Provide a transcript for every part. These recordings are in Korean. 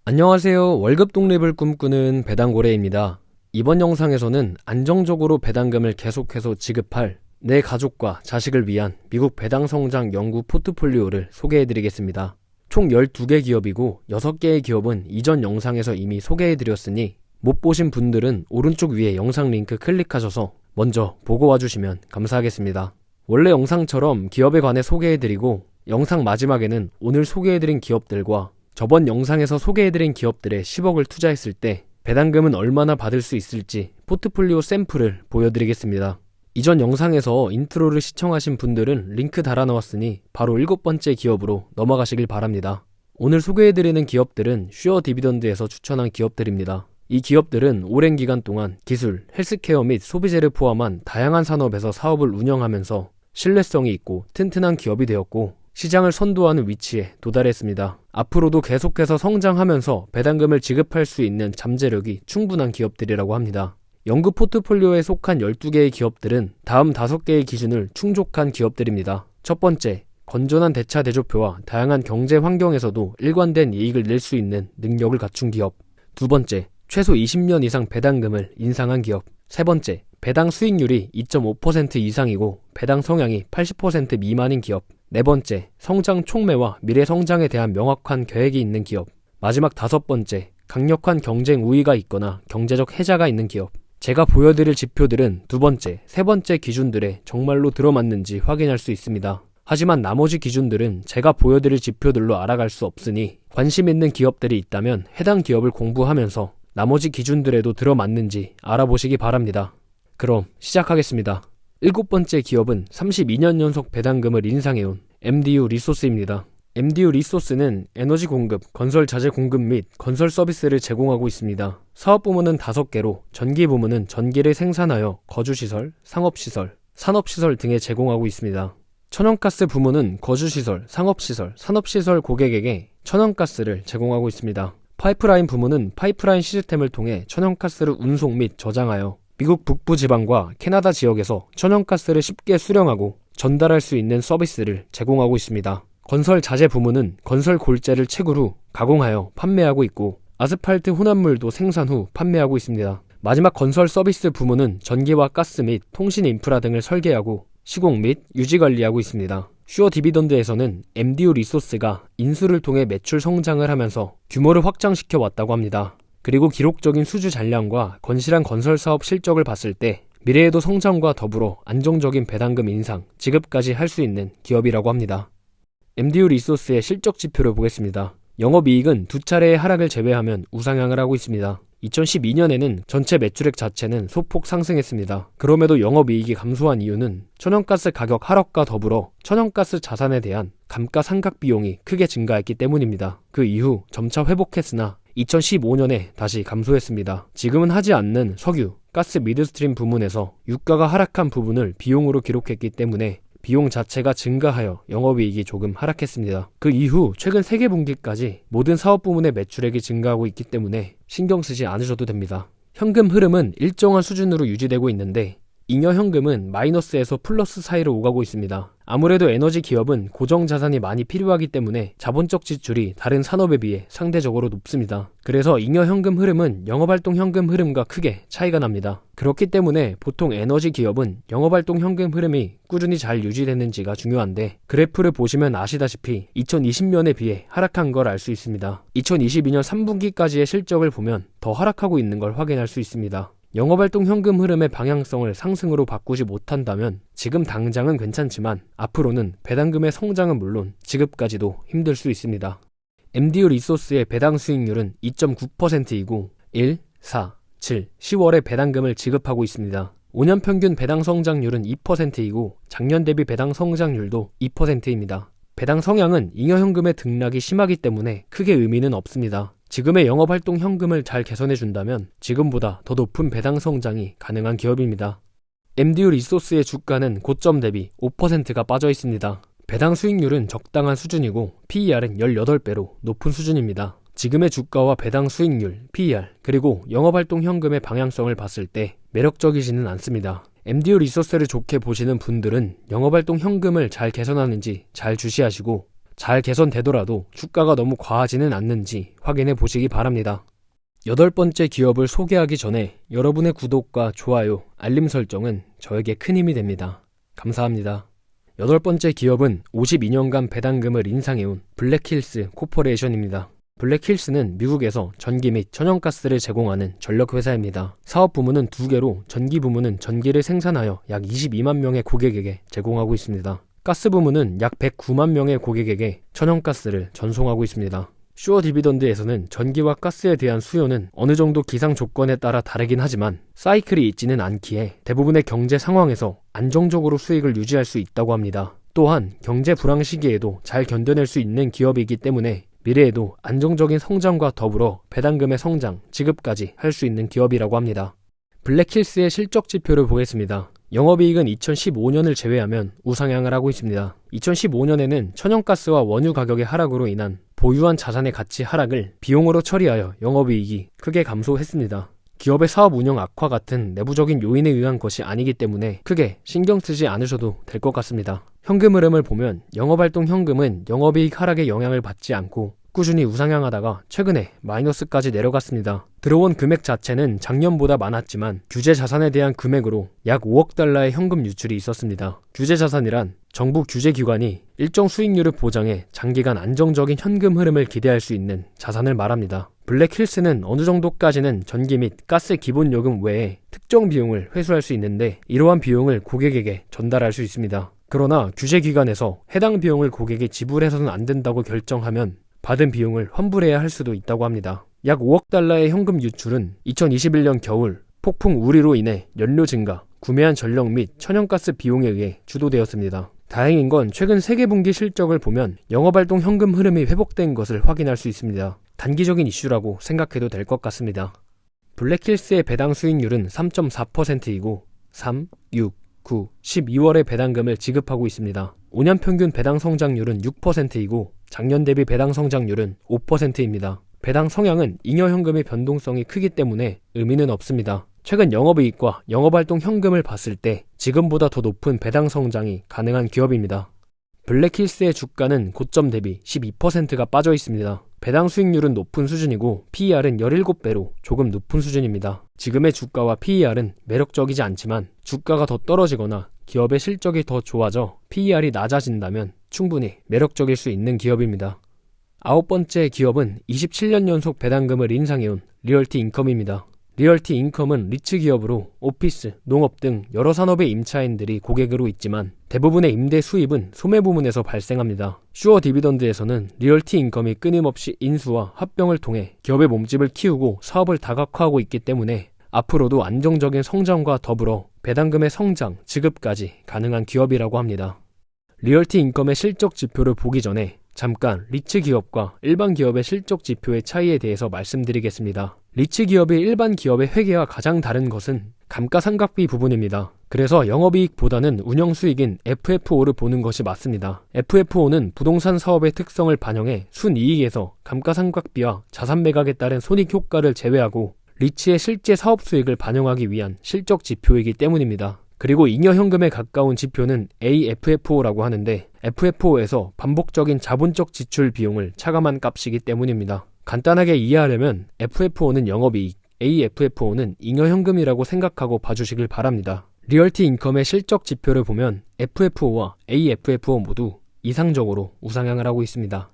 안녕하세요. 월급 독립을 꿈꾸는 배당고래입니다. 이번 영상에서는 안정적으로 배당금을 계속해서 지급할 내 가족과 자식을 위한 미국 배당성장 연구 포트폴리오를 소개해드리겠습니다. 총 12개 기업이고 6개의 기업은 이전 영상에서 이미 소개해드렸으니 못 보신 분들은 오른쪽 위에 영상 링크 클릭하셔서 먼저 보고 와주시면 감사하겠습니다. 원래 영상처럼 기업에 관해 소개해드리고 영상 마지막에는 오늘 소개해드린 기업들과 저번 영상에서 소개해드린 기업들에 10억을 투자했을 때 배당금은 얼마나 받을 수 있을지 포트폴리오 샘플을 보여드리겠습니다. 이전 영상에서 인트로를 시청하신 분들은 링크 달아놓았으니 바로 7번째 기업으로 넘어가시길 바랍니다. 오늘 소개해드리는 기업들은 슈어 디비던드에서 추천한 기업들입니다. 이 기업들은 오랜 기간 동안 기술, 헬스케어 및 소비재를 포함한 다양한 산업에서 사업을 운영하면서 신뢰성이 있고 튼튼한 기업이 되었고 시장을 선도하는 위치에 도달했습니다. 앞으로도 계속해서 성장하면서 배당금을 지급할 수 있는 잠재력이 충분한 기업들이라고 합니다. 연구 포트폴리오에 속한 12개의 기업들은 다음 5개의 기준을 충족한 기업들입니다. 첫 번째, 건전한 대차 대조표와 다양한 경제 환경에서도 일관된 이익을 낼 수 있는 능력을 갖춘 기업. 두 번째, 최소 20년 이상 배당금을 인상한 기업. 세 번째, 배당 수익률이 2.5% 이상이고 배당 성향이 80% 미만인 기업. 네 번째, 성장 촉매와 미래 성장에 대한 명확한 계획이 있는 기업. 마지막 5번째, 강력한 경쟁 우위가 있거나 경제적 혜자가 있는 기업. 제가 보여드릴 지표들은 두 번째, 세 번째 기준들에 정말로 들어맞는지 확인할 수 있습니다. 하지만 나머지 기준들은 제가 보여드릴 지표들로 알아갈 수 없으니 관심 있는 기업들이 있다면 해당 기업을 공부하면서 나머지 기준들에도 들어맞는지 알아보시기 바랍니다. 그럼 시작하겠습니다. 7번째 기업은 32년 연속 배당금을 인상해온 MDU 리소스입니다. MDU 리소스는 에너지 공급, 건설 자재 공급 및 건설 서비스를 제공하고 있습니다. 사업 부문은 5개로 전기 부문은 전기를 생산하여 거주시설, 상업시설, 산업시설 등에 제공하고 있습니다. 천연가스 부문은 거주시설, 상업시설, 산업시설 고객에게 천연가스를 제공하고 있습니다. 파이프라인 부문은 파이프라인 시스템을 통해 천연가스를 운송 및 저장하여 미국 북부 지방과 캐나다 지역에서 천연가스를 쉽게 수령하고 전달할 수 있는 서비스를 제공하고 있습니다. 건설 자재 부문은 건설 골재를 채굴 후 가공하여 판매하고 있고 아스팔트 혼합물도 생산 후 판매하고 있습니다. 마지막 건설 서비스 부문은 전기와 가스 및 통신 인프라 등을 설계하고 시공 및 유지 관리하고 있습니다. 슈어 디비던드에서는 MDU 리소스가 인수를 통해 매출 성장을 하면서 규모를 확장시켜 왔다고 합니다. 그리고 기록적인 수주 잔량과 건실한 건설 사업 실적을 봤을 때 미래에도 성장과 더불어 안정적인 배당금 인상, 지급까지 할 수 있는 기업이라고 합니다. MDU 리소스의 실적 지표를 보겠습니다. 영업이익은 2차례의 하락을 제외하면 우상향을 하고 있습니다. 2012년에는 전체 매출액 자체는 소폭 상승했습니다. 그럼에도 영업이익이 감소한 이유는 천연가스 가격 하락과 더불어 천연가스 자산에 대한 감가상각 비용이 크게 증가했기 때문입니다. 그 이후 점차 회복했으나 2015년에 다시 감소했습니다. 지금은 하지 않는 석유, 가스 미드스트림 부문에서 유가가 하락한 부분을 비용으로 기록했기 때문에 비용 자체가 증가하여 영업이익이 조금 하락했습니다. 그 이후 최근 3개 분기까지 모든 사업 부문의 매출액이 증가하고 있기 때문에 신경 쓰지 않으셔도 됩니다. 현금 흐름은 일정한 수준으로 유지되고 있는데 잉여 현금은 마이너스에서 플러스 사이로 오가고 있습니다. 아무래도 에너지 기업은 고정 자산이 많이 필요하기 때문에 자본적 지출이 다른 산업에 비해 상대적으로 높습니다. 그래서 잉여 현금 흐름은 영업활동 현금 흐름과 크게 차이가 납니다. 그렇기 때문에 보통 에너지 기업은 영업활동 현금 흐름이 꾸준히 잘 유지되는지가 중요한데 그래프를 보시면 아시다시피 2020년에 비해 하락한 걸 알 수 있습니다. 2022년 3분기까지의 실적을 보면 더 하락하고 있는 걸 확인할 수 있습니다. 영업활동 현금 흐름의 방향성을 상승으로 바꾸지 못한다면 지금 당장은 괜찮지만 앞으로는 배당금의 성장은 물론 지급까지도 힘들 수 있습니다. MDU 리소스의 배당 수익률은 2.9%이고 1, 4, 7, 10월에 배당금을 지급하고 있습니다. 5년 평균 배당 성장률은 2%이고 작년 대비 배당 성장률도 2%입니다. 배당 성향은 잉여 현금의 등락이 심하기 때문에 크게 의미는 없습니다. 지금의 영업활동 현금을 잘 개선해준다면 지금보다 더 높은 배당 성장이 가능한 기업입니다. MDU 리소스의 주가는 고점 대비 5%가 빠져 있습니다. 배당 수익률은 적당한 수준이고 PER은 18배로 높은 수준입니다. 지금의 주가와 배당 수익률, PER, 그리고 영업활동 현금의 방향성을 봤을 때 매력적이지는 않습니다. MDU 리소스를 좋게 보시는 분들은 영업활동 현금을 잘 개선하는지 잘 주시하시고 잘 개선되더라도 주가가 너무 과하지는 않는지 확인해 보시기 바랍니다. 8번째 기업을 소개하기 전에 여러분의 구독과 좋아요, 알림 설정은 저에게 큰 힘이 됩니다. 감사합니다. 8번째 기업은 52년간 배당금을 인상해온 블랙힐스 코퍼레이션입니다. 블랙힐스는 미국에서 전기 및 천연가스를 제공하는 전력회사입니다. 사업 부문은 2개로 전기 부문은 전기를 생산하여 약 22만 명의 고객에게 제공하고 있습니다. 가스 부문은 약 109만 명의 고객에게 천연가스를 전송하고 있습니다. 슈어 디비던드에서는 전기와 가스에 대한 수요는 어느 정도 기상 조건에 따라 다르긴 하지만 사이클이 있지는 않기에 대부분의 경제 상황에서 안정적으로 수익을 유지할 수 있다고 합니다. 또한 경제 불황 시기에도 잘 견뎌낼 수 있는 기업이기 때문에 미래에도 안정적인 성장과 더불어 배당금의 성장, 지급까지 할 수 있는 기업이라고 합니다. 블랙힐스의 실적 지표를 보겠습니다. 영업이익은 2015년을 제외하면 우상향을 하고 있습니다. 2015년에는 천연가스와 원유 가격의 하락으로 인한 보유한 자산의 가치 하락을 비용으로 처리하여 영업이익이 크게 감소했습니다. 기업의 사업 운영 악화 같은 내부적인 요인에 의한 것이 아니기 때문에 크게 신경 쓰지 않으셔도 될 것 같습니다. 현금 흐름을 보면 영업활동 현금은 영업이익 하락에 영향을 받지 않고 꾸준히 우상향하다가 최근에 마이너스까지 내려갔습니다. 들어온 금액 자체는 작년보다 많았지만 규제 자산에 대한 금액으로 약 5억 달러의 현금 유출이 있었습니다. 규제 자산이란 정부 규제기관이 일정 수익률을 보장해 장기간 안정적인 현금 흐름을 기대할 수 있는 자산을 말합니다. 블랙힐스는 어느 정도까지는 전기 및 가스 기본요금 외에 특정 비용을 회수할 수 있는데 이러한 비용을 고객에게 전달할 수 있습니다. 그러나 규제기관에서 해당 비용을 고객에 지불해서는 안 된다고 결정하면 받은 비용을 환불해야 할 수도 있다고 합니다. 약 5억 달러의 현금 유출은 2021년 겨울 폭풍 우리로 인해 연료 증가, 구매한 전력 및 천연가스 비용에 의해 주도되었습니다. 다행인 건 최근 세계분기 실적을 보면 영업활동 현금 흐름이 회복된 것을 확인할 수 있습니다. 단기적인 이슈라고 생각해도 될 것 같습니다. 블랙힐스의 배당 수익률은 3.4%이고 3, 6, 9, 12월에 배당금을 지급하고 있습니다. 5년 평균 배당 성장률은 6%이고 작년 대비 배당 성장률은 5%입니다. 배당 성향은 잉여 현금의 변동성이 크기 때문에 의미는 없습니다. 최근 영업이익과 영업활동 현금을 봤을 때 지금보다 더 높은 배당 성장이 가능한 기업입니다. 블랙힐스의 주가는 고점 대비 12%가 빠져 있습니다. 배당 수익률은 높은 수준이고 PER은 17배로 조금 높은 수준입니다. 지금의 주가와 PER은 매력적이지 않지만 주가가 더 떨어지거나 기업의 실적이 더 좋아져 PER이 낮아진다면 충분히 매력적일 수 있는 기업입니다. 9번째 기업은 27년 연속 배당금을 인상해온 리얼티 인컴입니다. 리얼티 인컴은 리츠 기업으로 오피스, 농업 등 여러 산업의 임차인들이 고객으로 있지만 대부분의 임대 수입은 소매 부문에서 발생합니다. 슈어 디비던드에서는 리얼티 인컴이 끊임없이 인수와 합병을 통해 기업의 몸집을 키우고 사업을 다각화하고 있기 때문에 앞으로도 안정적인 성장과 더불어 배당금의 성장, 지급까지 가능한 기업이라고 합니다. 리얼티 인컴의 실적 지표를 보기 전에 잠깐 리츠 기업과 일반 기업의 실적 지표의 차이에 대해서 말씀드리겠습니다. 리츠 기업이 일반 기업의 회계와 가장 다른 것은 감가상각비 부분입니다. 그래서 영업이익보다는 운영수익인 FFO를 보는 것이 맞습니다. FFO는 부동산 사업의 특성을 반영해 순이익에서 감가상각비와 자산 매각에 따른 손익 효과를 제외하고 리츠의 실제 사업 수익을 반영하기 위한 실적 지표이기 때문입니다. 그리고 잉여 현금에 가까운 지표는 AFFO라고 하는데 FFO에서 반복적인 자본적 지출 비용을 차감한 값이기 때문입니다. 간단하게 이해하려면 FFO는 영업이익, AFFO는 잉여 현금이라고 생각하고 봐주시길 바랍니다. 리얼티 인컴의 실적 지표를 보면 FFO와 AFFO 모두 이상적으로 우상향을 하고 있습니다.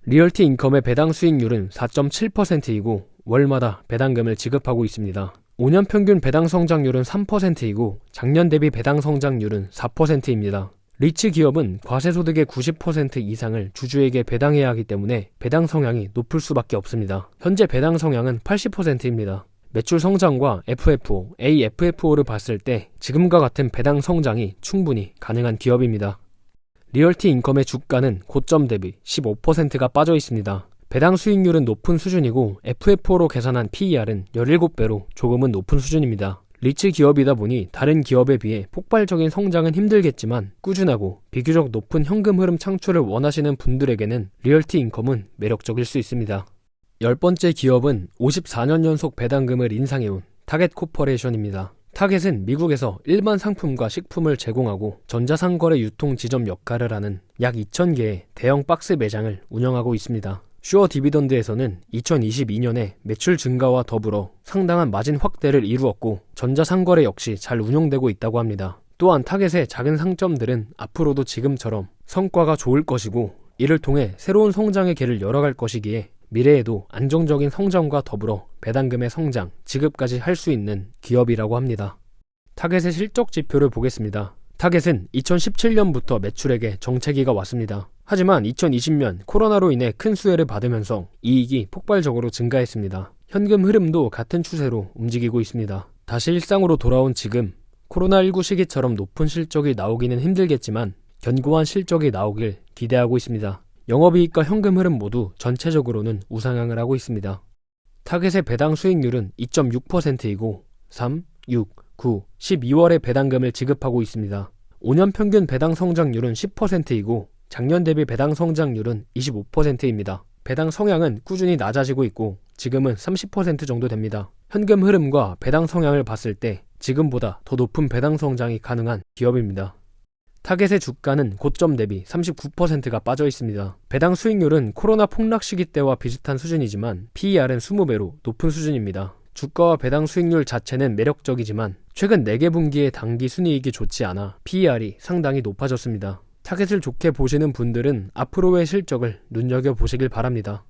리얼티 인컴의 배당 수익률은 4.7%이고 월마다 배당금을 지급하고 있습니다. 5년 평균 배당 성장률은 3%이고 작년 대비 배당 성장률은 4%입니다. 리츠 기업은 과세소득의 90% 이상을 주주에게 배당해야 하기 때문에 배당 성향이 높을 수밖에 없습니다. 현재 배당 성향은 80%입니다. 매출 성장과 FFO, AFFO를 봤을 때 지금과 같은 배당 성장이 충분히 가능한 기업입니다. 리얼티 인컴의 주가는 고점 대비 15%가 빠져 있습니다. 배당 수익률은 높은 수준이고 FFO로 계산한 PER은 17배로 조금은 높은 수준입니다. 리츠 기업이다 보니 다른 기업에 비해 폭발적인 성장은 힘들겠지만 꾸준하고 비교적 높은 현금 흐름 창출을 원하시는 분들에게는 리얼티 인컴은 매력적일 수 있습니다. 10번째 기업은 54년 연속 배당금을 인상해온 타겟 코퍼레이션입니다. 타겟은 미국에서 일반 상품과 식품을 제공하고 전자상거래 유통 지점 역할을 하는 약 2,000개의 대형 박스 매장을 운영하고 있습니다. 슈어 디비던드에서는 2022년에 매출 증가와 더불어 상당한 마진 확대를 이루었고 전자상거래 역시 잘 운영되고 있다고 합니다. 또한 타겟의 작은 상점들은 앞으로도 지금처럼 성과가 좋을 것이고 이를 통해 새로운 성장의 길을 열어갈 것이기에 미래에도 안정적인 성장과 더불어 배당금의 성장, 지급까지 할 수 있는 기업이라고 합니다. 타겟의 실적 지표를 보겠습니다. 타겟은 2017년부터 매출액에 정체기가 왔습니다. 하지만 2020년 코로나로 인해 큰 수혜를 받으면서 이익이 폭발적으로 증가했습니다. 현금 흐름도 같은 추세로 움직이고 있습니다. 다시 일상으로 돌아온 지금 코로나19 시기처럼 높은 실적이 나오기는 힘들겠지만 견고한 실적이 나오길 기대하고 있습니다. 영업이익과 현금 흐름 모두 전체적으로는 우상향을 하고 있습니다. 타겟의 배당 수익률은 2.6%이고 3, 6, 9, 12월에 배당금을 지급하고 있습니다. 5년 평균 배당 성장률은 10%이고 작년 대비 배당 성장률은 25%입니다. 배당 성향은 꾸준히 낮아지고 있고 지금은 30% 정도 됩니다. 현금 흐름과 배당 성향을 봤을 때 지금보다 더 높은 배당 성장이 가능한 기업입니다. 타겟의 주가는 고점 대비 39%가 빠져 있습니다. 배당 수익률은 코로나 폭락 시기 때와 비슷한 수준이지만 PER은 20배로 높은 수준입니다. 주가와 배당 수익률 자체는 매력적이지만 최근 4개 분기의 당기 순이익이 좋지 않아 PER이 상당히 높아졌습니다. 타겟을 좋게 보시는 분들은 앞으로의 실적을 눈여겨보시길 바랍니다.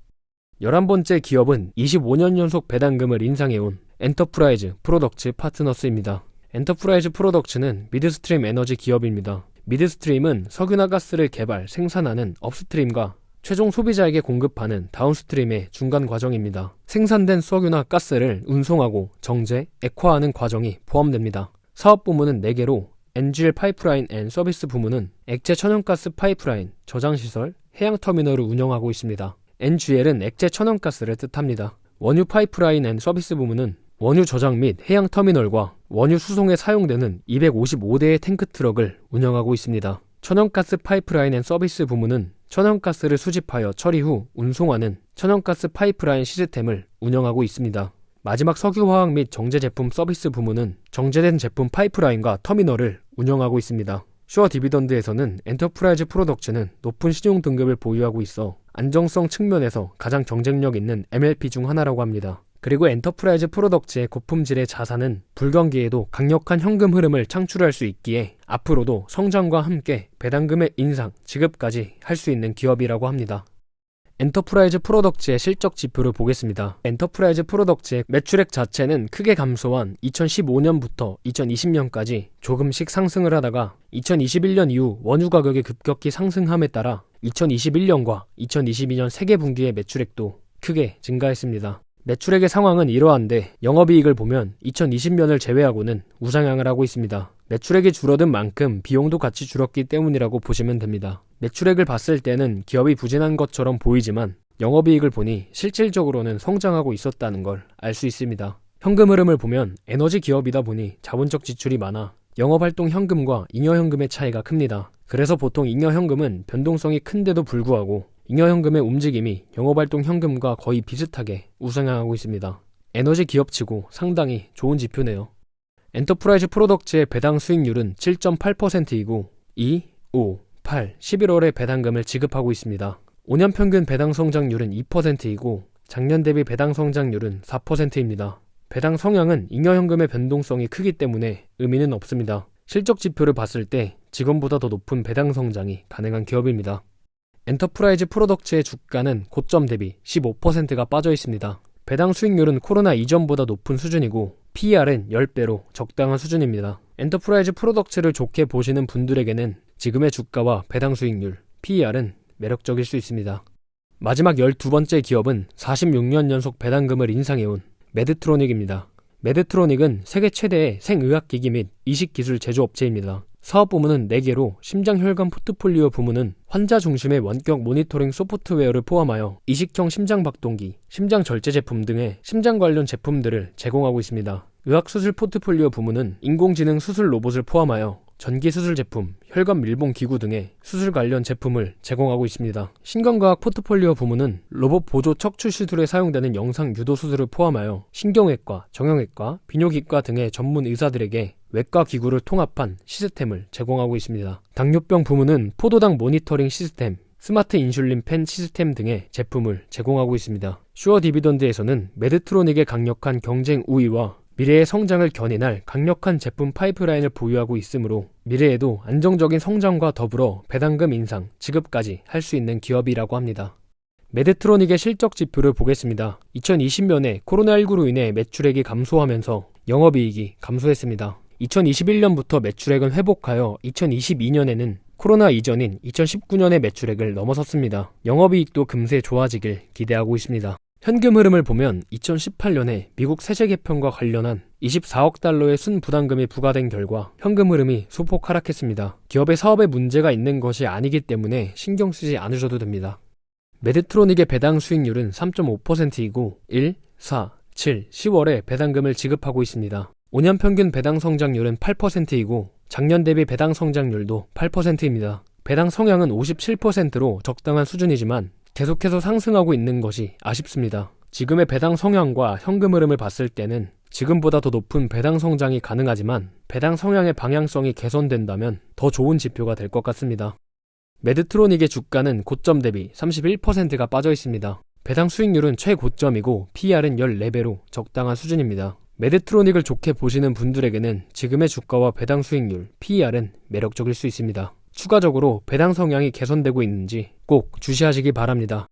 11번째 기업은 25년 연속 배당금을 인상해온 엔터프라이즈 프로덕츠 파트너스입니다. 엔터프라이즈 프로덕츠는 미드스트림 에너지 기업입니다. 미드스트림은 석유나 가스를 개발, 생산하는 업스트림과 최종 소비자에게 공급하는 다운스트림의 중간 과정입니다. 생산된 석유나 가스를 운송하고 정제, 액화하는 과정이 포함됩니다. 사업 부문은 4개로 NGL 파이프라인 앤 서비스 부문은 액체 천연가스 파이프라인, 저장시설, 해양터미널을 운영하고 있습니다. NGL은 액체 천연가스를 뜻합니다. 원유 파이프라인 앤 서비스 부문은 원유 저장 및 해양터미널과 원유 수송에 사용되는 255대의 탱크트럭을 운영하고 있습니다. 천연가스 파이프라인 앤 서비스 부문은 천연가스를 수집하여 처리 후 운송하는 천연가스 파이프라인 시스템을 운영하고 있습니다. 마지막 석유화학 및 정제 제품 서비스 부문은 정제된 제품 파이프라인과 터미널을 운영하고 있습니다. 슈어 디비던드에서는 엔터프라이즈 프로덕츠는 높은 신용 등급을 보유하고 있어 안정성 측면에서 가장 경쟁력 있는 MLP 중 하나라고 합니다. 그리고 엔터프라이즈 프로덕츠의 고품질의 자산은 불경기에도 강력한 현금 흐름을 창출할 수 있기에 앞으로도 성장과 함께 배당금의 인상, 지급까지 할 수 있는 기업이라고 합니다. 엔터프라이즈 프로덕츠의 실적 지표를 보겠습니다. 엔터프라이즈 프로덕츠의 매출액 자체는 크게 감소한 2015년부터 2020년까지 조금씩 상승을 하다가 2021년 이후 원유 가격이 급격히 상승함에 따라 2021년과 2022년 3개 분기의 매출액도 크게 증가했습니다. 매출액의 상황은 이러한데 영업이익을 보면 2020년을 제외하고는 우상향을 하고 있습니다. 매출액이 줄어든 만큼 비용도 같이 줄었기 때문이라고 보시면 됩니다. 매출액을 봤을 때는 기업이 부진한 것처럼 보이지만 영업이익을 보니 실질적으로는 성장하고 있었다는 걸 알 수 있습니다. 현금 흐름을 보면 에너지 기업이다 보니 자본적 지출이 많아 영업활동 현금과 잉여현금의 차이가 큽니다. 그래서 보통 잉여현금은 변동성이 큰데도 불구하고 잉여현금의 움직임이 영업활동 현금과 거의 비슷하게 우상향하고 있습니다. 에너지 기업치고 상당히 좋은 지표네요. 엔터프라이즈 프로덕츠의 배당 수익률은 7.8%이고 2, 5, 8, 11월에 배당금을 지급하고 있습니다. 5년 평균 배당 성장률은 2%이고 작년 대비 배당 성장률은 4%입니다. 배당 성향은 잉여현금의 변동성이 크기 때문에 의미는 없습니다. 실적 지표를 봤을 때 직원보다 더 높은 배당 성장이 가능한 기업입니다. 엔터프라이즈 프로덕츠의 주가는 고점 대비 15%가 빠져 있습니다. 배당 수익률은 코로나 이전보다 높은 수준이고 PER은 10배로 적당한 수준입니다. 엔터프라이즈 프로덕츠를 좋게 보시는 분들에게는 지금의 주가와 배당 수익률, PER은 매력적일 수 있습니다. 마지막 12번째 기업은 46년 연속 배당금을 인상해온 메드트로닉입니다. 메드트로닉은 세계 최대의 생의학기기 및 이식기술 제조업체입니다. 사업 부문은 4개로 심장혈관 포트폴리오 부문은 환자 중심의 원격 모니터링 소프트웨어를 포함하여 이식형 심장박동기, 심장절제 제품 등의 심장 관련 제품들을 제공하고 있습니다. 의학수술 포트폴리오 부문은 인공지능 수술 로봇을 포함하여 전기 수술 제품, 혈관 밀봉 기구 등의 수술 관련 제품을 제공하고 있습니다. 신경과학 포트폴리오 부문은 로봇 보조 척추 시술에 사용되는 영상 유도 수술을 포함하여 신경외과, 정형외과, 비뇨기과 등의 전문 의사들에게 외과 기구를 통합한 시스템을 제공하고 있습니다. 당뇨병 부문은 포도당 모니터링 시스템, 스마트 인슐린 펜 시스템 등의 제품을 제공하고 있습니다. 슈어 디비던드에서는 메드트로닉의 강력한 경쟁 우위와 미래의 성장을 견인할 강력한 제품 파이프라인을 보유하고 있으므로 미래에도 안정적인 성장과 더불어 배당금 인상, 지급까지 할 수 있는 기업이라고 합니다. 메드트로닉의 실적 지표를 보겠습니다. 2020년에 코로나19로 인해 매출액이 감소하면서 영업이익이 감소했습니다. 2021년부터 매출액은 회복하여 2022년에는 코로나 이전인 2019년의 매출액을 넘어섰습니다. 영업이익도 금세 좋아지길 기대하고 있습니다. 현금 흐름을 보면 2018년에 미국 세제 개편과 관련한 24억 달러의 순부담금이 부과된 결과 현금 흐름이 소폭 하락했습니다. 기업의 사업에 문제가 있는 것이 아니기 때문에 신경 쓰지 않으셔도 됩니다. 메드트로닉의 배당 수익률은 3.5%이고 1, 4, 7, 10월에 배당금을 지급하고 있습니다. 5년 평균 배당 성장률은 8%이고 작년 대비 배당 성장률도 8%입니다. 배당 성향은 57%로 적당한 수준이지만 계속해서 상승하고 있는 것이 아쉽습니다. 지금의 배당 성향과 현금 흐름을 봤을 때는 지금보다 더 높은 배당 성장이 가능하지만 배당 성향의 방향성이 개선된다면 더 좋은 지표가 될 것 같습니다. 메드트로닉의 주가는 고점 대비 31%가 빠져 있습니다. 배당 수익률은 최고점이고 PER은 14배로 적당한 수준입니다. 메드트로닉을 좋게 보시는 분들에게는 지금의 주가와 배당 수익률, PER은 매력적일 수 있습니다. 추가적으로 배당 성향이 개선되고 있는지 꼭 주시하시기 바랍니다.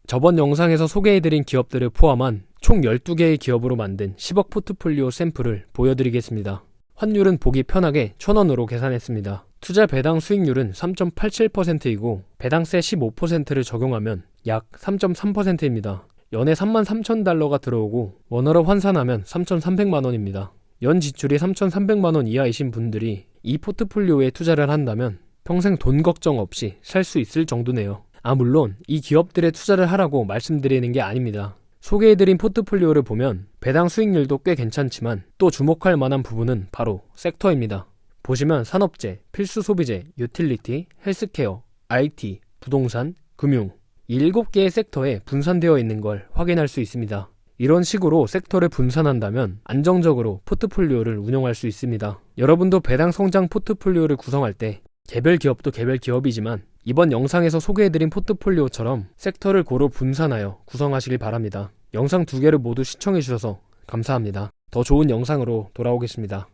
저번 영상에서 소개해드린 기업들을 포함한 총 12개의 기업으로 만든 10억 포트폴리오 샘플을 보여드리겠습니다. 환율은 보기 편하게 1,000원으로 계산했습니다. 투자 배당 수익률은 3.87%이고 배당세 15%를 적용하면 약 3.3%입니다. 연에 33,000달러가 들어오고 원화로 환산하면 3,300만원입니다. 연 지출이 3,300만원 이하이신 분들이 이 포트폴리오에 투자를 한다면 평생 돈 걱정 없이 살 수 있을 정도네요. 물론 이 기업들에 투자를 하라고 말씀드리는 게 아닙니다. 소개해드린 포트폴리오를 보면 배당 수익률도 꽤 괜찮지만 또 주목할 만한 부분은 바로 섹터입니다. 보시면 산업재, 필수소비재, 유틸리티, 헬스케어, IT, 부동산, 금융 이 7개의 섹터에 분산되어 있는 걸 확인할 수 있습니다. 이런 식으로 섹터를 분산한다면 안정적으로 포트폴리오를 운영할 수 있습니다. 여러분도 배당 성장 포트폴리오를 구성할 때 개별 기업도 개별 기업이지만 이번 영상에서 소개해드린 포트폴리오처럼 섹터를 고루 분산하여 구성하시길 바랍니다. 영상 2개를 모두 시청해주셔서 감사합니다. 더 좋은 영상으로 돌아오겠습니다.